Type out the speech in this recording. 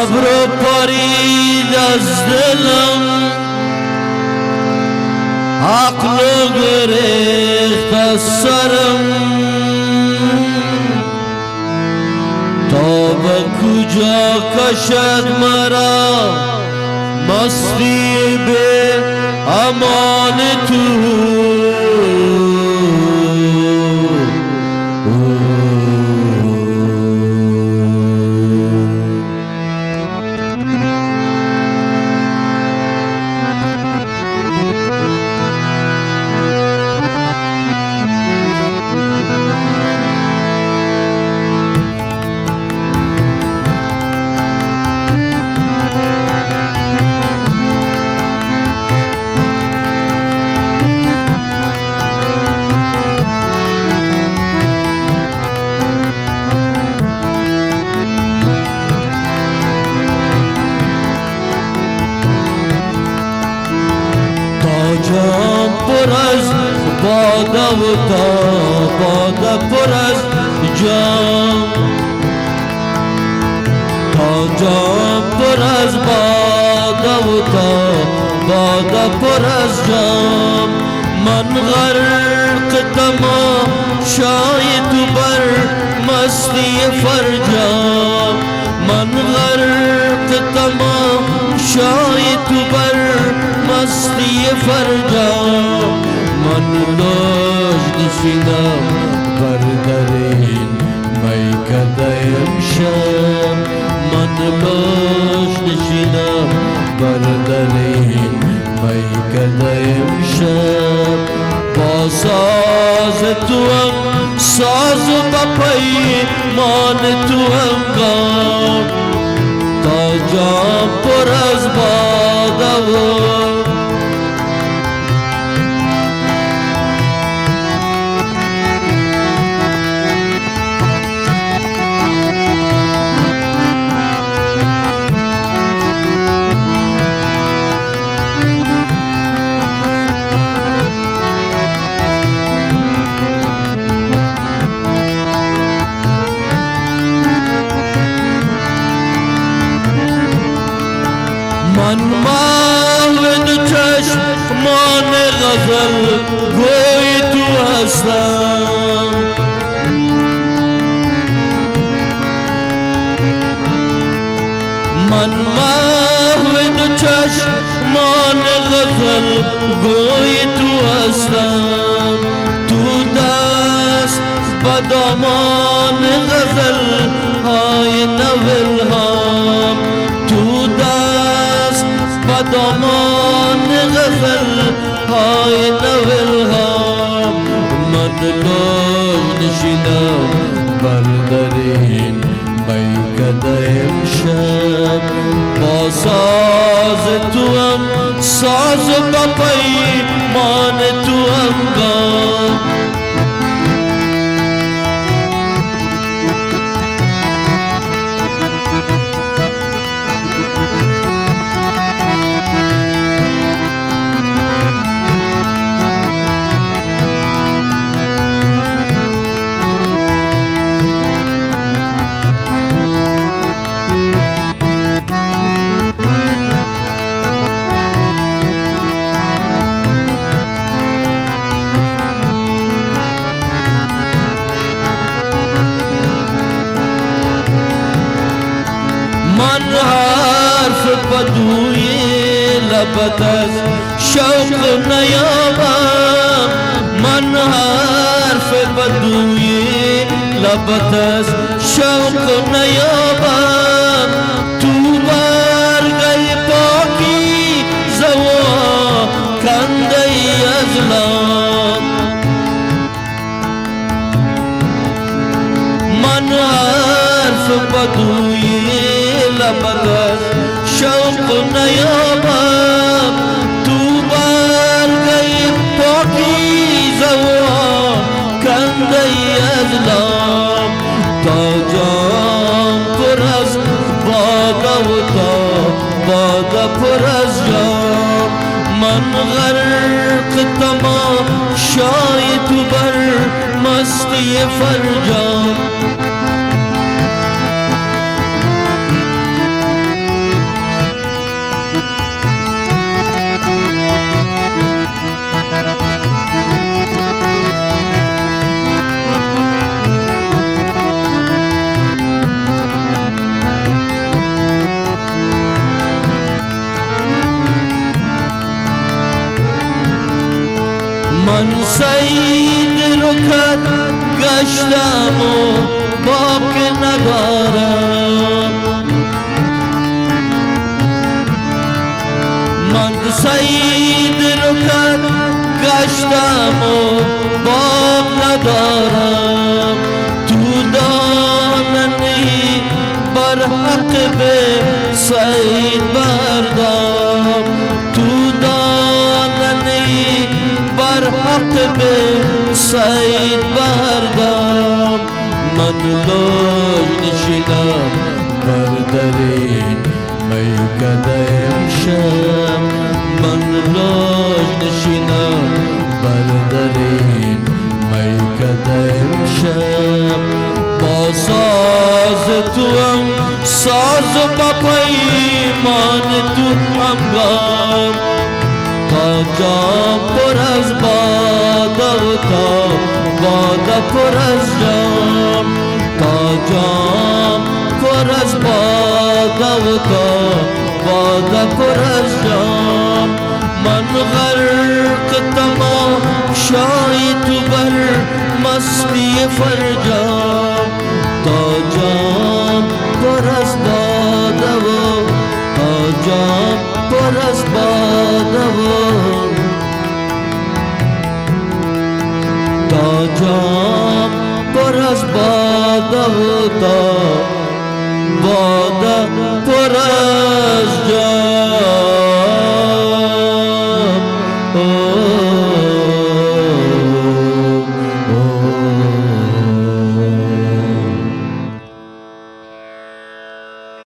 صبر پرید از دلم، عقل گریخت از سرم، تا به کجا کشد مرا مستی به امان تو. جام پر از باده و تا باده پر از جام، تا جام پر از باده و تا باده پر از جام. من غرق تمام شای تو بر مستی فرجام، من غرق تمام شای تو بر مستی فرجام. من لاش نشینم بر درین میکده امشب، من لاش نشینم بر درین میکده امشب. با ساز تو هم ساز و با پیمان تو هم گام، تا جام پر از باده و من محو دو چشمان غزل گوی تو هستم، من محو دو چشمان غزل گوی تو هستم. تو دست به دامان غزل های نوالهام، تو دست با دامان غزل های نوالهام. من لاش نشینم بر درین میکده امشب، با ساز تو هم ساز و با پیمان تو هم گام. من حرف بدوی لبت از شوق نیابم، من حرف بدوی لبت از شوق نیابم. تو برگه پاکی زوا کنده از لام، من حرف بدوی لبت از شوق نیابم. تو برگه پاکی زوا کنده از لام، تا جام پر از باده و تا باده پر از جام. من غرق تمام شای تو بر مستی فرجام. من سید رکت گشتم و باک ندارم من سید رکت گشتم و باک ندارم تو داننی بر حق به سید بردم تو داننی بر حق به سید بردم من لوج نشینم بر درین میکده امشب من لوج نشینم بر درین میکده امشب با ساز تو هم ساز و با پیمان تو هم گام تا جام پر از باده و تا باده پر از جام تا جام پر از باده و تا باده پر از جام من غرق تمام شای تو بر مستی فرجام تا جام پر از باده و تا جام پر از باده و تا جام پر از باده و تا باده پر از جام